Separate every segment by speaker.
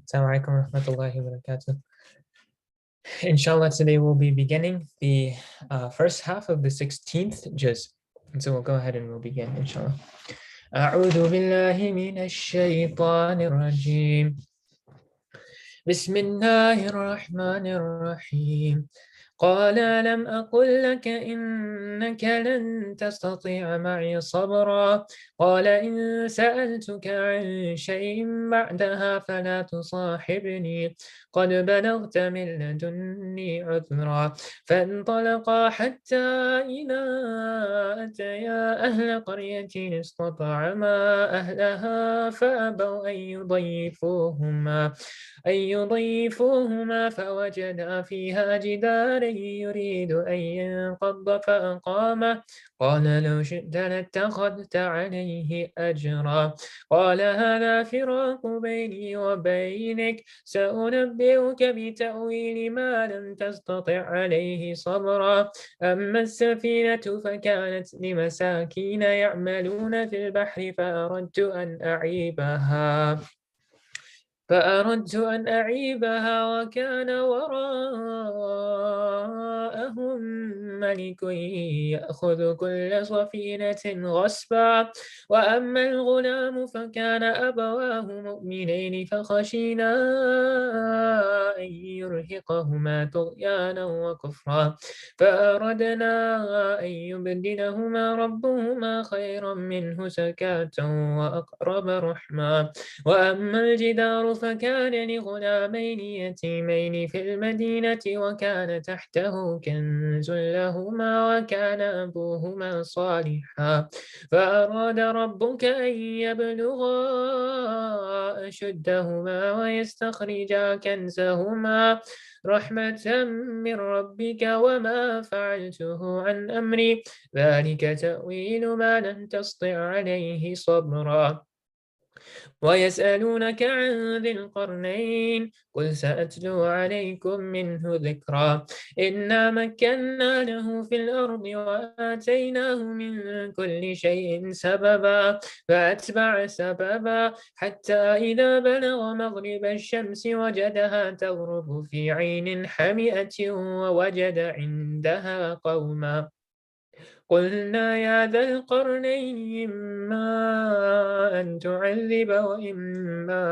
Speaker 1: Assalamu alaikum wa rahmatullahi wa barakatuh. Inshallah, today we'll be beginning the first half of the 16th juz. And so we'll go ahead and we'll begin, inshallah. أعوذ بالله من الشيطان الرجيم. بسم الله الرحمن الرحيم. قال لم أقل لك إنك لن تستطيع معي صبرا قال إن سألتك عن شيء بعدها فلا تصاحبني قد بلغت من لدني عذرا فانطلقا حتى إذا أتيا أهل قرية استطعما أهلها فأبوا أن يضيفوهما فوجدا فيها جدارا يريد أن ينقض فأقامه قال لو شئت لاتخذت عليه أجرا قال هذا فراق بيني وبينك سأنبئك بتأويل ما لم تستطع عليه صبرا أما السفينة فكانت لمساكين يعملون في البحر فأردت أن أعيبها وكان وراءهم ملك يأخذ كل سفينة غصبا وأما الغلام فكان أبواه مؤمنين فخشينا أن يرهقهما طغيانا وكفرا فأردنا أن يبدلهما ربهما خيرا منه زكاة وأقرب رحما وأما الجدار فكان لغلامين يتيمين في المدينة وكان تحته كنز لهما وكان أبوهما صالحا فأراد ربك أن يبلغا أشدهما ويستخرجا كنزهما رحمة من ربك وما فعلته عن أمري ذلك تأويل ما لم تسطع عليه صبرا ويسألونك عن ذي القرنين قل سأتلو عليكم منه ذكرا إنا مكنا له في الأرض وآتيناه من كل شيء سببا فأتبع سببا حتى إذا بلغ مغرب الشمس وجدها تغرب في عين حمئة ووجد عندها قوما قلنا يا ذا القرنين إما أن تعذب وإما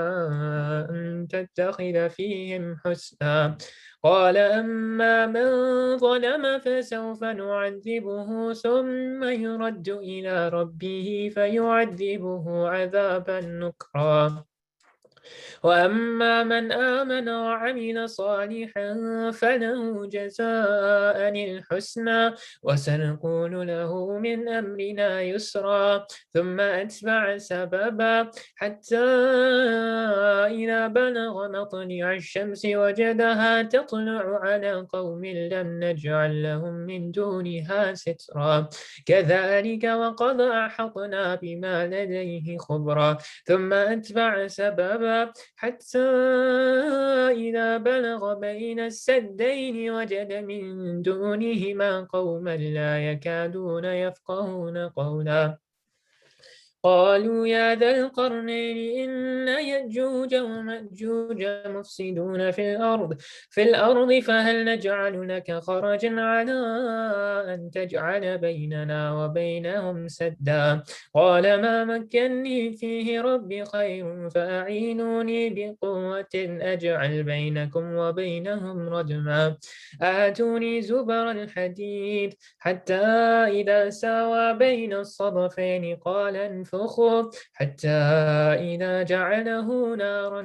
Speaker 1: أن تتخذ فيهم حسنا قال أما من ظلم فسوف نعذبه ثم يرد إلى ربه فيعذبه عذابا نكرا وأما من آمن وعمل صالحا فله جزاء الحسنى وسنقول له من أمرنا يسرا ثم أتبع سببا حتى إذا بلغ مطلع الشمس وجدها تطلع على قوم لم نجعل لهم من دونها سترا كذلك وقد أحطنا بما لديه خبرا ثم أتبع سببا حتى إذا بلغ بين السدين وجد من دونهما قوما لا يكادون يفقهون قولا قالوا يا ذا القرنين إن يأجوج ومأجوج مفسدون في الأرض فهل نجعل لك خرجا على أن تجعل بيننا وبينهم سدا قال ما مكني فيه ربي خير فأعينوني بقوة أجعل بينكم وبينهم ردما آتوني زبر الحديد حتى إذا ساوى بين الصدفين قال انفخوا حتى إذا جعله نارا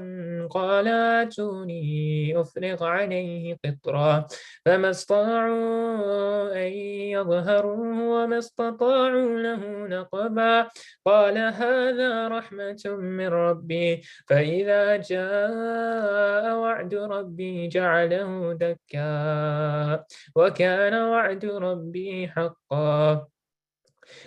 Speaker 1: قال آتوني أفرغ عليه قطرا فما استطاعوا أن يظهروه وما استطاعوا له نقبا قال هذا رحمة من ربي فإذا جاء وعد ربي جعله دكا وكان وعد ربي حقا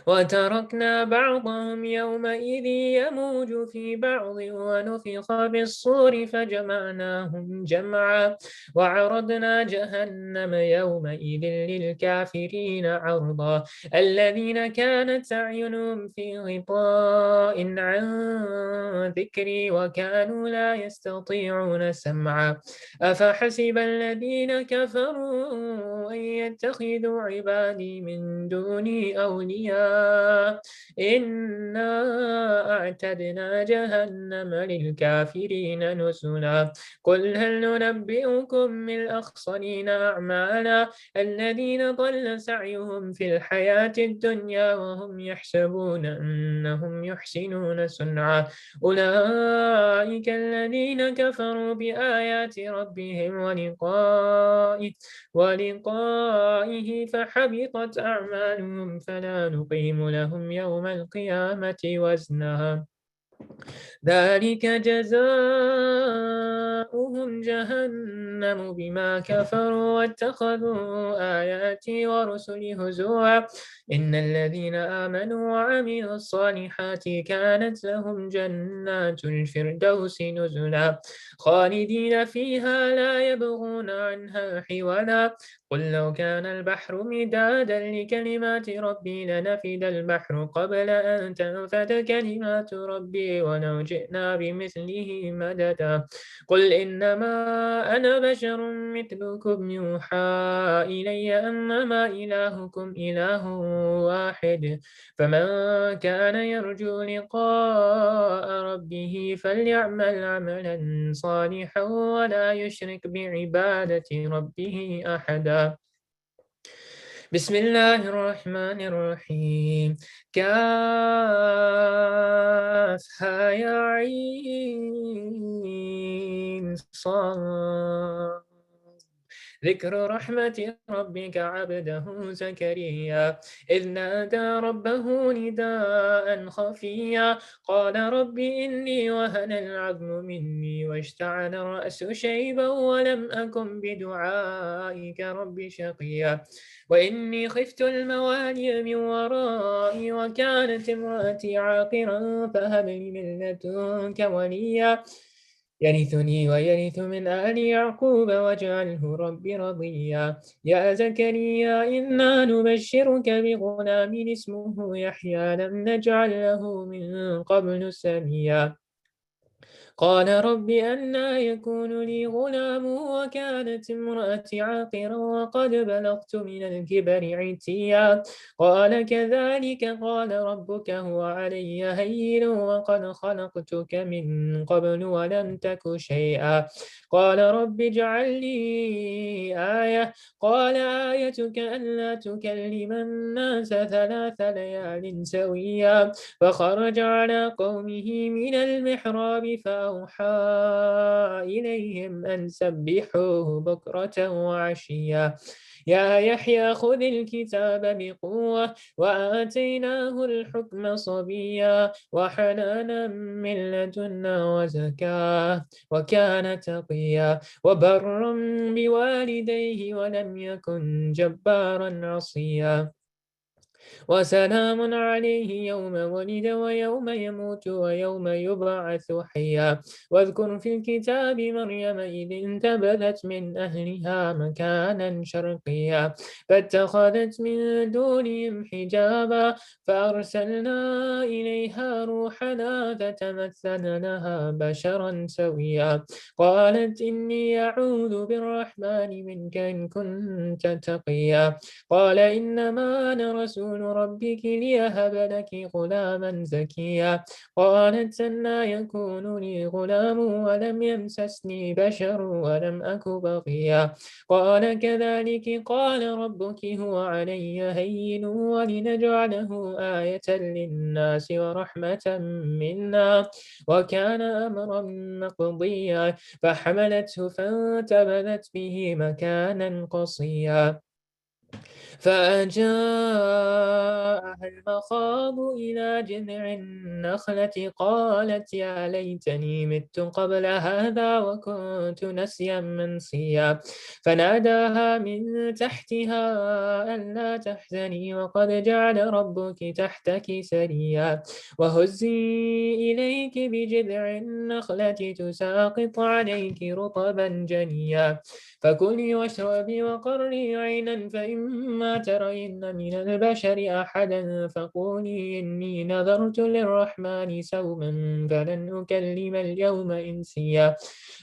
Speaker 1: وتركنا بعضهم يومئذ يموج في بعض ونفخ في الصور فجمعناهم جمعا وعرضنا جهنم يومئذ للكافرين عرضا الذين كانت أعينهم في غطاء عن ذكري وكانوا لا يستطيعون سمعا أفحسب الذين كفروا أن يتخذوا عبادي من دوني أولياء إنا أعتدنا جهنم للكافرين نزلا قل هل ننبئكم بالأخسرين أعمالا الذين ضل سعيهم في الحياة الدنيا وهم يحسبون أنهم يحسنون صنعا أولئك الذين كفروا بآيات ربهم ولقائه فحبطت أعمالهم فلا نقيم لهم يوم القيامة وزنا ذلك جزاؤهم جهنم بما كفروا واتخذوا آياتي ورسلي هزوا إن الذين آمنوا وعملوا الصالحات كانت لهم جنات الفردوس نزلا خالدين فيها لا يبغون عنها حولا قل لو كان البحر مدادا لكلمات ربي لنفد البحر قبل أن تنفد كلمات ربي ولو جئنا بمثله مددا قل إنما أنا بشر مثلكم يوحى إلي أنما إلهكم إله واحد فمن كان يرجو لقاء ربه فليعمل عملا صالحا ولا يشرك بعبادة ربه أحدا بسم الله الرحمن الرحيم كافها يا عين صاد ذكر رحمة ربك عبده زكريا إذ نادى ربه نداء خفيا قال رب إني وهن العظم مني واشتعل الرأس شيبا ولم أكن بدعائك رب شقيا وإني خفت الموالي من ورائي وكانت امرأتي عاقرا فهب لي من لدنك وليا يرثني ويرث من آل يعقوب واجعله رب رضيا يا زكريا إنا نبشرك بغلام اسمه يحيى لم نجعل له من قبل سميا قال رب أنى يكون لي غلام وكانت امرأتي عاقرا وقد بلغت من الكبر عتيا قال كذلك قال ربك هو علي هين وقد خلقتك من قبل ولم تك شيئا قال رب اجعل لي آية قال آيتك ألا تكلم الناس 3 ليال سويا فخرج على قومه من المحراب فأوحى إليهم أن سبحوه بكرة وعشيا يا يحيى خذ الكتاب بقوة وآتيناه الحكم صبيا وحنانا من لدنا وزكاة وكان تقيا وبرا بوالديه ولم يكن جبارا عصيا وسلام عليه يوم ولد ويوم يموت ويوم يبعث حيا واذكر في الكتاب مريم إذ انتبذت من أهلها مكانا شرقيا فاتخذت من دونهم حجابا فأرسلنا إليها روحنا فتمثل لها بشرا سويا قالت إني أعوذ بالرحمن منك إن كنت تقيا قال إنما أنا رسول ربك ليهب لك غلاما زكيا قالت أنى يكون لي غلام ولم يمسسني بشر ولم أك بغيا قال كذلك قال ربك هو علي هين ولنجعله آية للناس ورحمة منا وكان أمرا مقضيا فحملته فانتبذت به مكانا قصيا فأجاءها المخاض إلى جذع النخلة قالت يا ليتني مت قبل هذا وكنت نسيا منسيا فناداها من تحتها ألا تحزني وقد جعل ربك تحتك سريا وهزي إليك بجذع النخلة تساقط عليك رطبا جنيا فكلي واشربي وقري عينا فإما ترين من البشر أحدا فقولي إني نذرت للرحمن سوما فلن أكلم اليوم إنسيا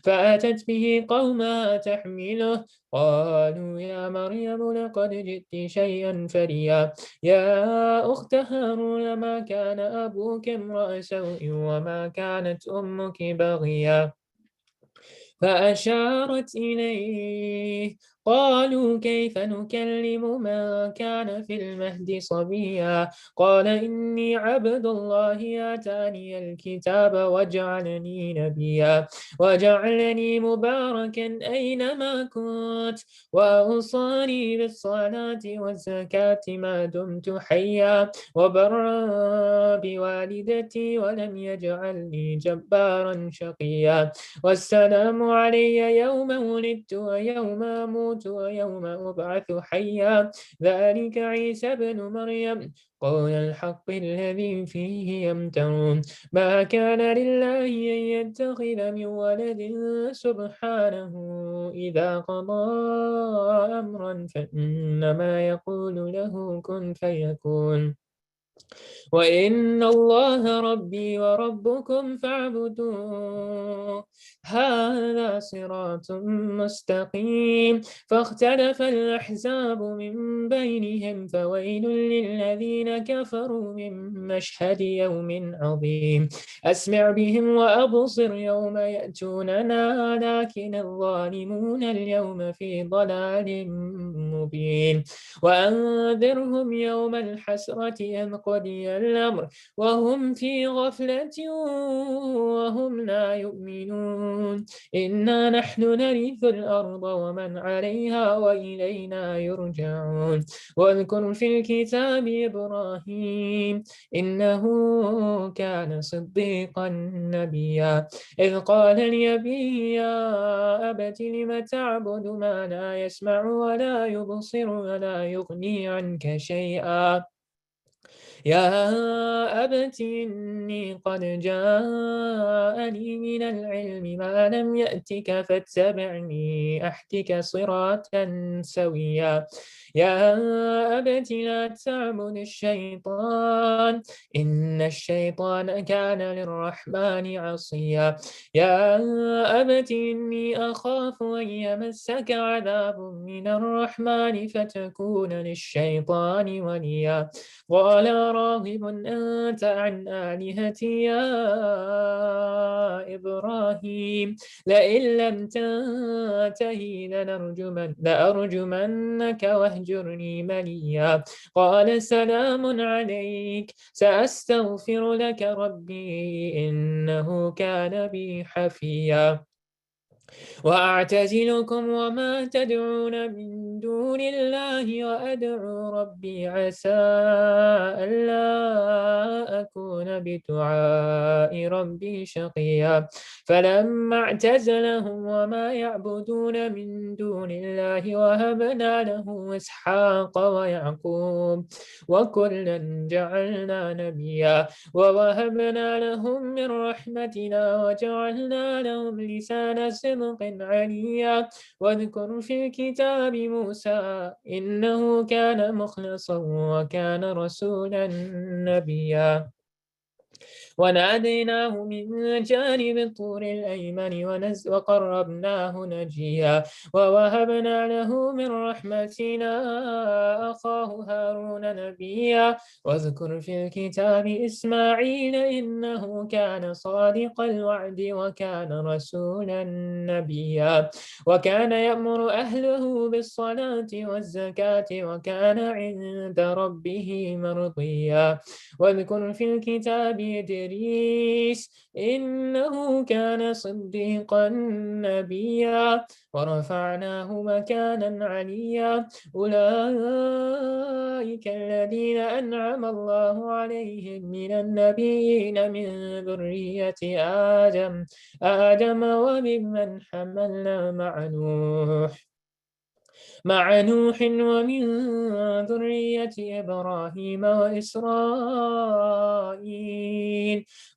Speaker 1: فأتت به قومها تحمله قالوا يا مريم لقد جئت شيئا فريا يا أخت هارون ما كان أبوك امرأ سوء وما كانت أمك بغيا فأشارت إليه قالوا كيف نكلم من كان في المهد صبيا قال إني عبد الله آتاني الكتاب وجعلني نبيا وجعلني مباركا أينما كنت وأوصاني بالصلاة والزكاة ما دمت حيا وبرا بوالدتي ولم يجعلني جبارا شقيا والسلام علي يوم ولدت ويوم أموت ويوم أبعث حيا ذلك عيسى بن مريم قول الحق الذي فيه يمترون ما كان لله أن يتخذ من ولد سبحانه إذا قضى أمرا فإنما يقول له كن فيكون وإن الله ربي وربكم فاعبدوه هذا صراط مستقيم فاختلف الأحزاب من بينهم فويل للذين كفروا من مشهد يوم عظيم أسمع بهم وأبصر يوم يأتوننا لكن الظالمون اليوم في ضلال مبين وأنذرهم يوم الحسرة إذ قضي الأمر وهم في غفلة وهم لا يؤمنون إنا نحن نرث الأرض ومن عليها وإلينا يرجعون واذكر في الكتاب إبراهيم إنه كان صديقا نبيا إذ قال لأبيه يا أبت لم تعبد ما لا يسمع ولا يبصر ولا يغني عنك شيئا يا أبت إني قد جاءني من العلم ما لم يأتك فاتبعني أهدك صراطا سويا يا أبت لا تعبد الشيطان إن الشيطان كان للرحمن عصيا يا أبت إني أخاف أن يمسك عذاب من الرحمن فتكون للشيطان وليا قال راغب أنت عن آلهتي يا إبراهيم لئن لم تنتهي لأرجمنك واهجرني مليا قال سلام عليك سأستغفر لك ربي إنه كان بي حفيا وأعتزلكم وما تدعون من دون الله وأدعو ربي عسى ألا أكون بدعاء ربي شقيا فلما اعتزلهم وما يعبدون من دون الله وهبنا له إسحاق ويعقوب وكلا جعلنا نبيا ووهبنا لهم من رحمتنا وجعلنا لهم لسان صدق عليا واذكر في الكتاب موسى إنه كان مخلصا وكان رسولا نبيا وناديناه من جانب الطور الأيمن وقربناه نجيا ووهبنا له من رحمتنا أخاه هارون نبيا واذكر في الكتاب إسماعيل إنه كان صادق الوعد وكان رسولا نبيا وكان يأمر أهله بالصلاة والزكاة وكان عند ربه مرضيا واذكر في الكتاب إدريس إدريس إنه كان صديقا نبيا ورفعناه مكانا عليا أولئك الذين أنعم الله عليهم من النبيين من ذرية آدم وممن حملنا مع نوح ومن ذرية إبراهيم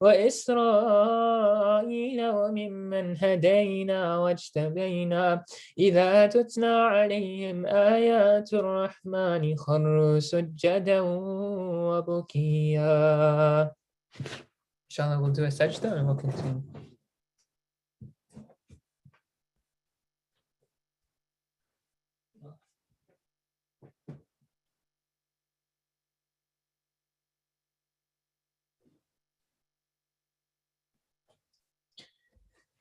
Speaker 1: وإسرائيل وممن هدينا واجتبينا إذا تتلى عليهم آيات الرحمن خروا سجدا وبكيا. Inshallah, we'll do a sajda and we'll continue.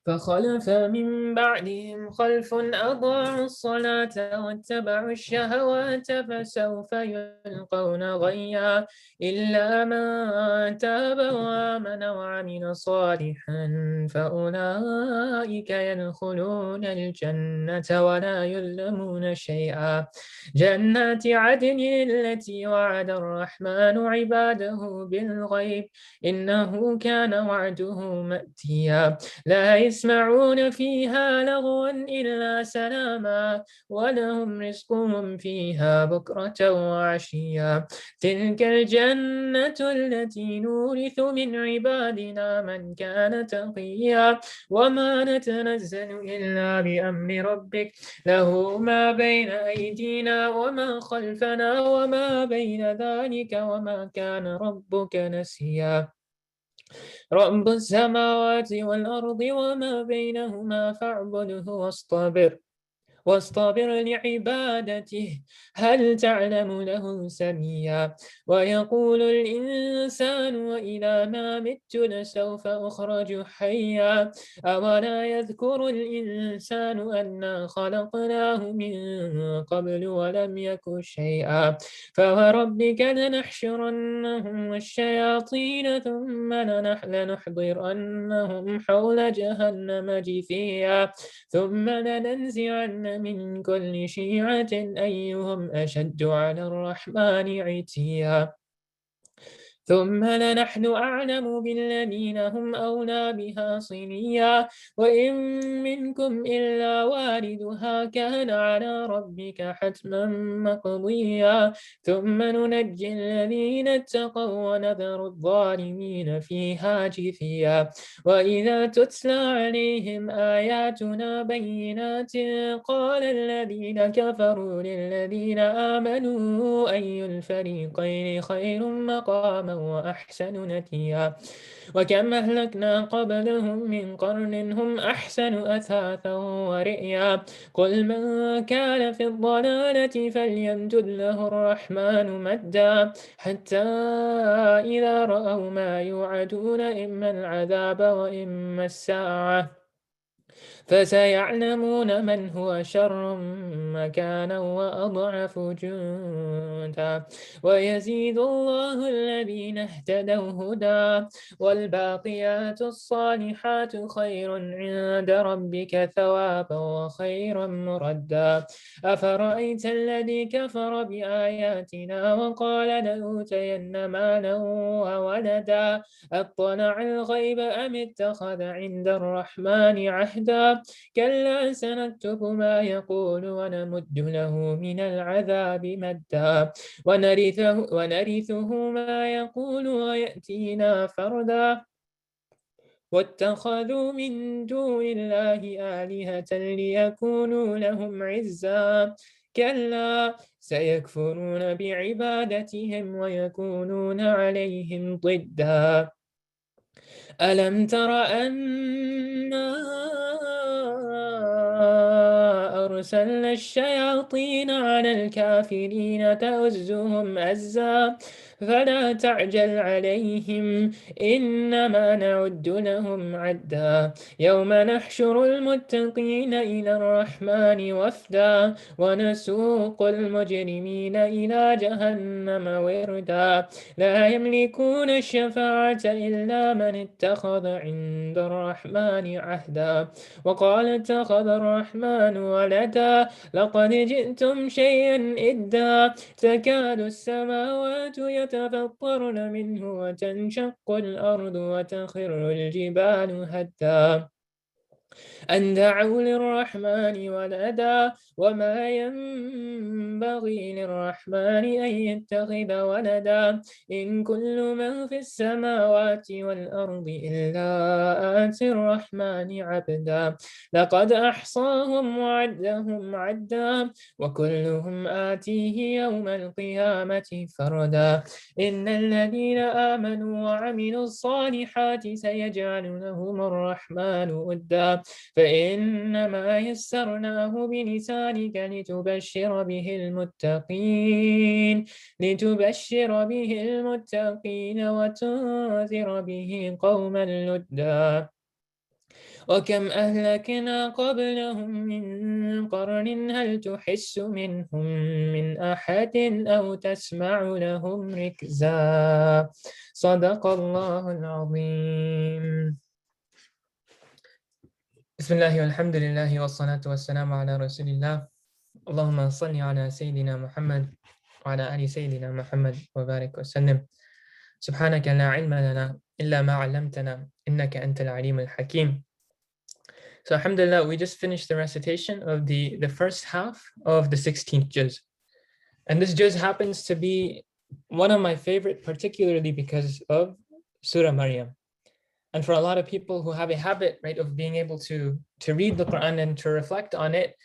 Speaker 1: فخلف من بعدهم خلف أضاعوا الصلاة واتبعوا الشهوات فسوف يلقون غيا إلا من تاب وآمن وعمل صالحا فأولئك يدخلون الجنة ولا يظلمون شيئا جنات عدن التي وعد الرحمن عباده بالغيب إنه كان وعده مأتيا لا يسمعون فيها لغوا إلا سلاما ولهم رزقهم فيها بكرة وعشيا تلك الجنة التي نورث من عبادنا من كان تقيا وما نتنزل إلا بأمر ربك له ما بين أيدينا وما خلفنا وما بين ذلك وما كان ربك نسيا رب السماوات والأرض وما بينهما فاعبده واصطبر لعبادته هل تعلم له سميا ويقول الإنسان وإذا ما مت لسوف أخرج حيا أولا يذكر الإنسان أنا خلقناه من قبل ولم يك شيئا فوربك لنحشرنهم والشياطين ثم لنحضرنهم حول جهنم جثيا ثم لننزعن من كل شيعة أيهم أشد على الرحمن عتيا ثم لنحن أعلم بالذين هم أولى بها صليا وإن منكم إلا واردها كان على ربك حتما مقضيا ثم ننجي الذين اتقوا ونذر الظالمين فيها جثيا وإذا تتلى عليهم آياتنا بينات قال الذين كفروا للذين آمنوا أي الفريقين خير مقاما وأحسن نتيا وكم أهلكنا قبلهم من قرن هم أحسن أثاثا ورئيا قل من كان في الضلالة فليمدد له الرحمن مدا حتى إذا رأوا ما يوعدون إما العذاب وإما الساعة فسيعلمون من هو شر مكانا وأضعف جندا ويزيد الله الذين اهتدوا هدى والباقيات الصالحات خير عند ربك ثوابا وخير مردا أفرأيت الذي كفر بآياتنا وقال لأوتين مالا وولدا أطلع الغيب أم اتخذ عند الرحمن عهدا كلا سنكتب ما يقول ونمد له من العذاب مدا ونرثه ما يقول ويأتينا فردا واتخذوا من دون الله آلهة ليكونوا لهم عزا كلا سيكفرون بعبادتهم ويكونون عليهم ضدا ألم تر أنا أرسلنا الشياطين على الكافرين تؤزهم أزا فلا تعجل عليهم إنما نعد لهم عدا يوم نحشر المتقين إلى الرحمن وفدا ونسوق المجرمين إلى جهنم وردا لا يملكون الشفاعة إلا من اتخذ عند الرحمن عهدا وقال اتخذ الرحمن ولدا لقد جئتم شيئا إدا تكاد السماوات يتفطرن منه وتنشق الأرض وتخر الجبال هدا أن دعوا للرحمن ولدا وما ينبغي للرحمن أن يتخذ ولدا إن كل من في السماوات والأرض إلا آتي الرحمن عبدا لقد أحصاهم وعدهم عدا وكلهم آتيه يوم القيامة فردا إن الذين آمنوا وعملوا الصالحات سيجعل لهم الرحمن ودا فإنما يسرناه بلسانك لتبشر به المتقين وتنذر به قوما لدا وكم أهلكنا قبلهم من قرن هل تحس منهم من أحد أو تسمع لهم ركزا صدق الله العظيم. بسم الله والحمد لله والصلاة والسلام على رسول الله اللهم صل على سيدنا محمد وعلى آل سيدنا محمد وبارك وسلم سبحانك لا علم لنا إلا ما علمتنا إنك أنت العليم الحكيم. So alhamdulillah, we just finished the recitation of the first half of the 16th juz. And this juz happens to be one of my favorite, particularly because of Surah Maryam. And for a lot of people who have a habit, right, of being able to read the Quran and to reflect on it,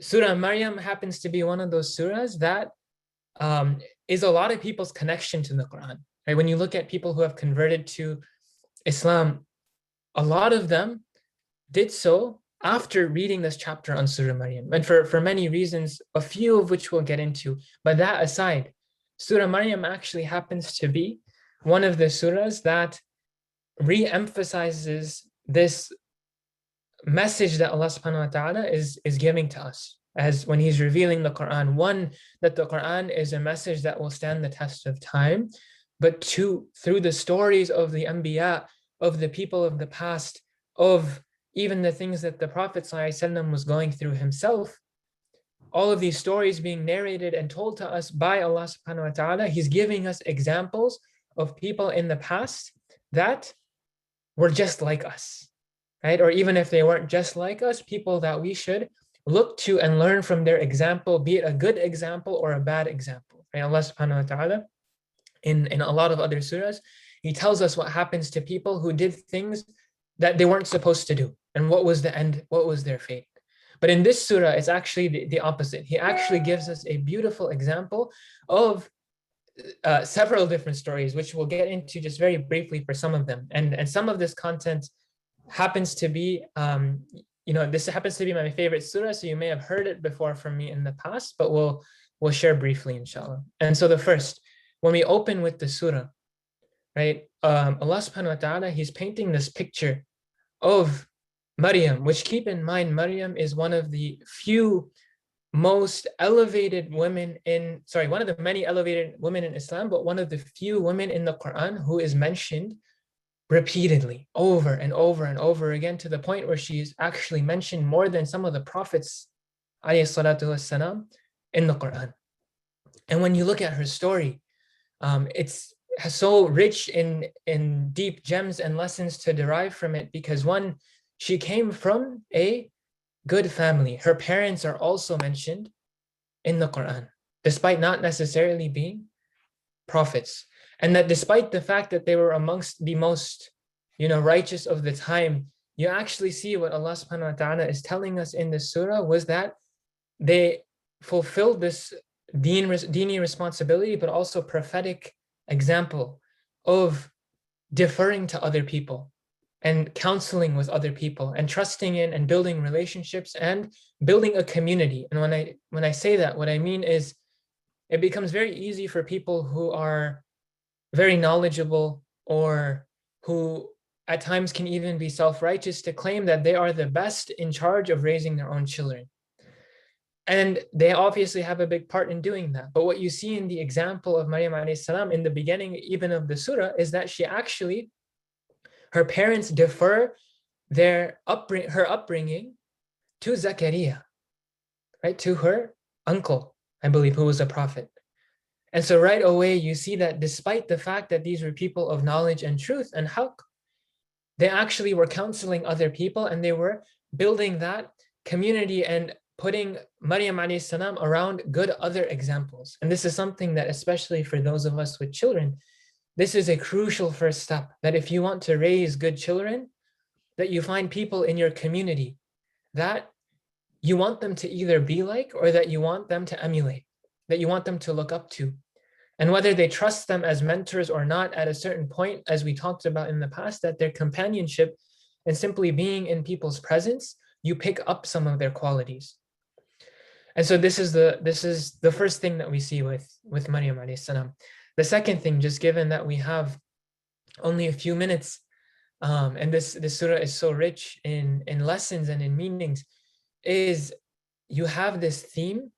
Speaker 1: Surah Maryam happens to be one of those surahs that is a lot of people's connection to the Quran. Right? When you look at people who have converted to Islam, a lot of them did so after reading this chapter on Surah Maryam. And for many reasons, a few of which we'll get into. But that aside, Surah Maryam actually happens to be one of the surahs that re-emphasizes this message that Allah subhanahu wa ta'ala is giving to us as when he's revealing the Quran. One, that the Quran is a message that will stand the test of time, but two, through the stories of the Anbiya, of the people of the past, of even the things that the Prophet ﷺ was going through himself, all of these stories being narrated and told to us by Allah subhanahu wa ta'ala, he's giving us examples of people in the past that were just like us, right? Or even if they weren't just like us, people that we should look to and learn from their example, be it a good example or a bad example. Right? Allah subhanahu wa ta'ala, in a lot of other surahs, he tells us what happens to people who did things that they weren't supposed to do. And what was the end, what was their fate. But in this surah, it's actually the opposite. He actually gives us a beautiful example of several different stories, which we'll get into just very briefly for some of them. And some of this content happens to be, this happens to be my favorite surah, so you may have heard it before from me in the past, but we'll share briefly, inshallah. And so the first, when we open with the surah, right, Allah subhanahu wa ta'ala, he's painting this picture of Maryam, which, keep in mind, Maryam is one of the few most elevated women one of the many elevated women in Islam, but one of the few women in the Quran who is mentioned repeatedly over and over and over again, to the point where she is actually mentioned more than some of the prophets alayhi salatu wassalam in the Quran. And when you look at her story, it's so rich in deep gems and lessons to derive from it, because one, she came from a good family. Her parents are also mentioned in the Quran, despite not necessarily being prophets. And that despite the fact that they were amongst the most, righteous of the time, you actually see what Allah subhanahu wa ta'ala is telling us in this surah was that they fulfilled this dini responsibility, but also prophetic example of deferring to other people, and counseling with other people and trusting in and building relationships and building a community. And when I say that, what I mean is it becomes very easy for people who are very knowledgeable or who at times can even be self-righteous to claim that they are the best in charge of raising their own children. And they obviously have a big part in doing that. But what you see in the example of Maryam alayhi salam in the beginning even of the surah is that she actually, her parents defer her upbringing to Zakaria, right? To her uncle, I believe, who was a prophet. And so right away, you see that despite the fact that these were people of knowledge and truth and haqq, they actually were counseling other people and they were building that community and putting Maryam alayhi salam around good other examples. And this is something that, especially for those of us with children, this is a crucial first step, that if you want to raise good children, that you find people in your community that you want them to either be like or that you want them to emulate, that you want them to look up to. And whether they trust them as mentors or not, at a certain point, as we talked about in the past, that their companionship and simply being in people's presence, you pick up some of their qualities. And so this is the first thing that we see with Maryam alayhi salam. The second thing, just given that we have only a few minutes, and this surah is so rich in lessons and in meanings, is you have this theme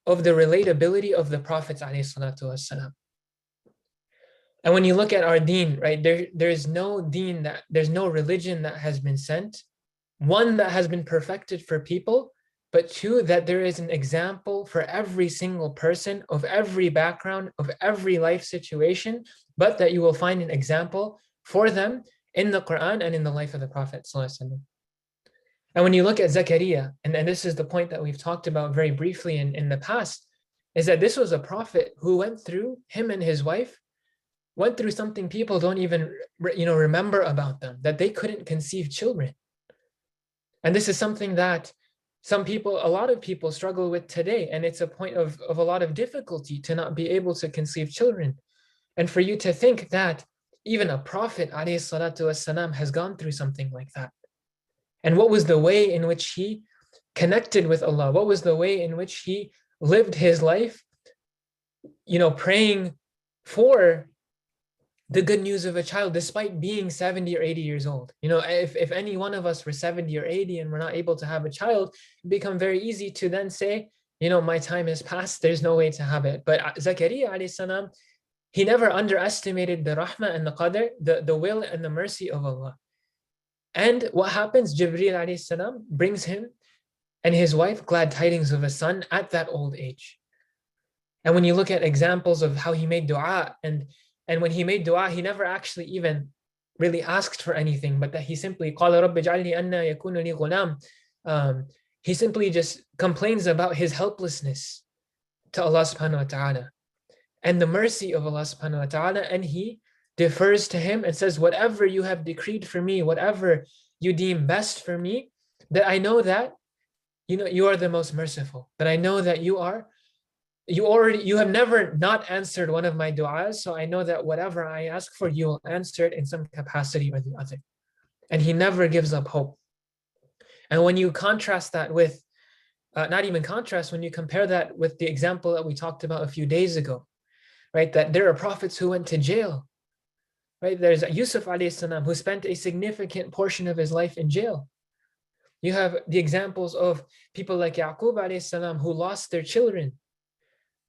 Speaker 1: of the relatability of the prophets alayhi salatu wassalam. And when you look at our deen, right, there's no deen, there's no religion that has been sent, one that has been perfected for people, but two, that there is an example for every single person of every background, of every life situation, but that you will find an example for them in the Quran and in the life of the Prophet sallallahu alaihi wasallam. And when you look at Zakaria, and this is the point that we've talked about very briefly in the past, is that this was a prophet who went through, him and his wife, went through something people don't even remember about them, that they couldn't conceive children. And this is something that a lot of people struggle with today, and it's a point of a lot of difficulty to not be able to conceive children. And for you to think that even a prophet, alayhi salatu wassalam, has gone through something like that. And what was the way in which he connected with Allah? What was the way in which he lived his life, praying for the good news of a child despite being 70 or 80 years old? If any one of us were 70 or 80 and we're not able to have a child, it become very easy to then say, my time has passed, there's no way to have it. But Zakaria alayhi salam, he never underestimated the rahmah and the qadr, the will and the mercy of Allah. And what happens? Jibreel alayhi salam brings him and his wife glad tidings of a son at that old age. And when you look at examples of how he made dua, and when he made dua, he never actually even really asked for anything, but that he simply Qala rabbi ij'alni anna yakunu li ghulam. He simply just complains about his helplessness to Allah subhanahu wa ta'ala and the mercy of Allah subhanahu wa ta'ala, and he defers to him and says, whatever you have decreed for me, whatever you deem best for me, that I know that you are the most merciful, that I know that you have never not answered one of my du'as, so I know that whatever I ask for, you will answer it in some capacity or the other. And he never gives up hope. And when you contrast that with, when you compare that with the example that we talked about a few days ago, right, that there are prophets who went to jail, right? There's Yusuf alayhi salam who spent a significant portion of his life in jail. You have the examples of people like Yaqub alayhi salam who lost their children.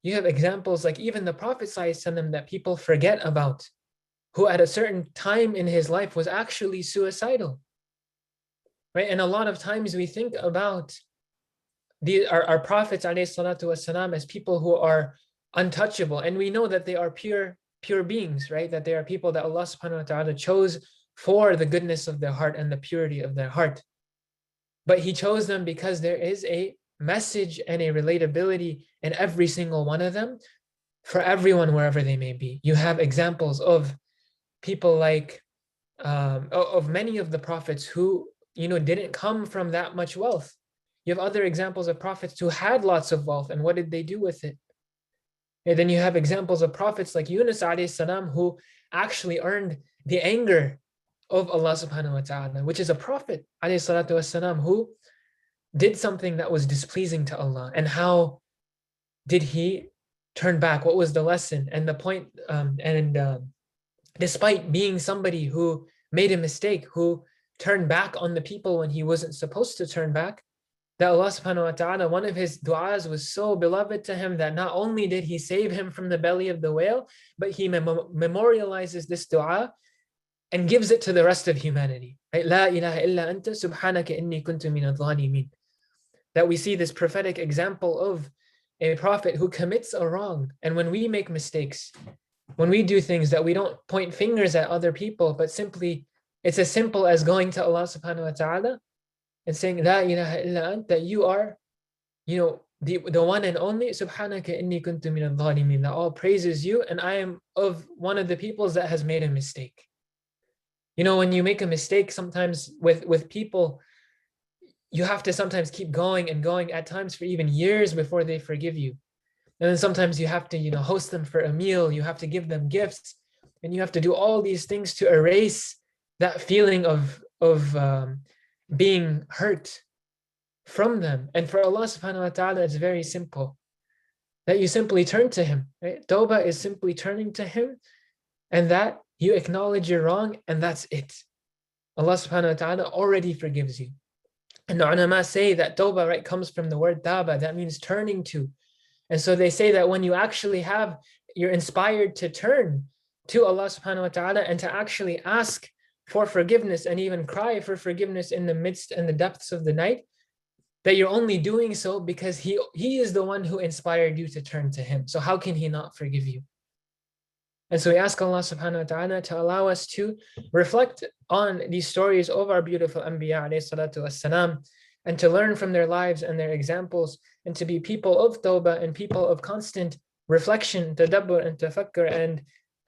Speaker 1: You have examples like even the Prophet ﷺ that people forget about, who at a certain time in his life was actually suicidal, right? And a lot of times we think about our prophets ﷺ as people who are untouchable, and we know that they are pure beings, right? That they are people that Allah subhanahu wa ta'ala chose for the goodness of their heart and the purity of their heart. But he chose them because there is a message and a relatability in every single one of them for everyone, wherever they may be. You have examples of people like of many of the prophets who didn't come from that much wealth. You have other examples of prophets who had lots of wealth, and what did they do with it? And then you have examples of prophets like Yunus alayhi salam who actually earned the anger of Allah subhanahu wa ta'ala, which is a prophet alayhi salatu wasalam, who did something that was displeasing to Allah. And how did he turn back? What was the lesson? And the point, despite being somebody who made a mistake, who turned back on the people when he wasn't supposed to turn back, that Allah subhanahu wa ta'ala, one of his du'as was so beloved to him that not only did he save him from the belly of the whale, but he memorializes this du'a and gives it to the rest of humanity. Right? La ilaha illa anta subhanaka inni kuntu min adh-dhalimin. That we see this prophetic example of a prophet who commits a wrong. And when we make mistakes, when we do things, that we don't point fingers at other people, but simply, it's as simple as going to Allah subhanahu wa ta'ala and saying, La ilaha illa ant, that you are, the one and only, subhanaka inni kuntu min adh-dhalimin, that all praises you, and I am of one of the peoples that has made a mistake. When you make a mistake, sometimes with people, you have to sometimes keep going and going, at times for even years before they forgive you. And then sometimes you have to, host them for a meal, you have to give them gifts, and you have to do all these things to erase that feeling of being hurt from them. And for Allah subhanahu wa ta'ala, it's very simple, that you simply turn to him. Right? Tawbah is simply turning to him, and that you acknowledge you're wrong, and that's it. Allah subhanahu wa ta'ala already forgives you. And the ulama say that tawbah, right, comes from the word taba, that means turning to. And so they say that when you actually you're inspired to turn to Allah subhanahu wa ta'ala and to actually ask for forgiveness and even cry for forgiveness in the midst and the depths of the night, that you're only doing so because he is the one who inspired you to turn to him. So how can he not forgive you? And so we ask Allah subhanahu wa ta'ala to allow us to reflect on these stories of our beautiful Anbiya alayhi salatu wassalam, and to learn from their lives and their examples, and to be people of tawbah and people of constant reflection, tadabbur and tafakkur, and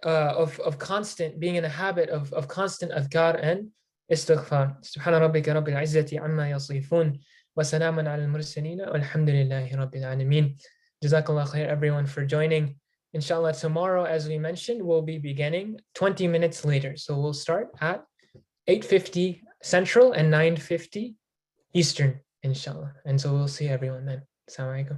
Speaker 1: of constant being in a habit of constant adhkar and istighfar. Subhana rabbika rabbil izzati amma yasifun, wa salamun ala al-mursalin, walhamdulillahi rabbil alameen. Jazakallah khair everyone for joining. Inshallah, tomorrow, as we mentioned, we'll be beginning 20 minutes later. So we'll start at 8:50 Central and 9:50 Eastern, inshallah. And so we'll see everyone then. Assalamu alaikum.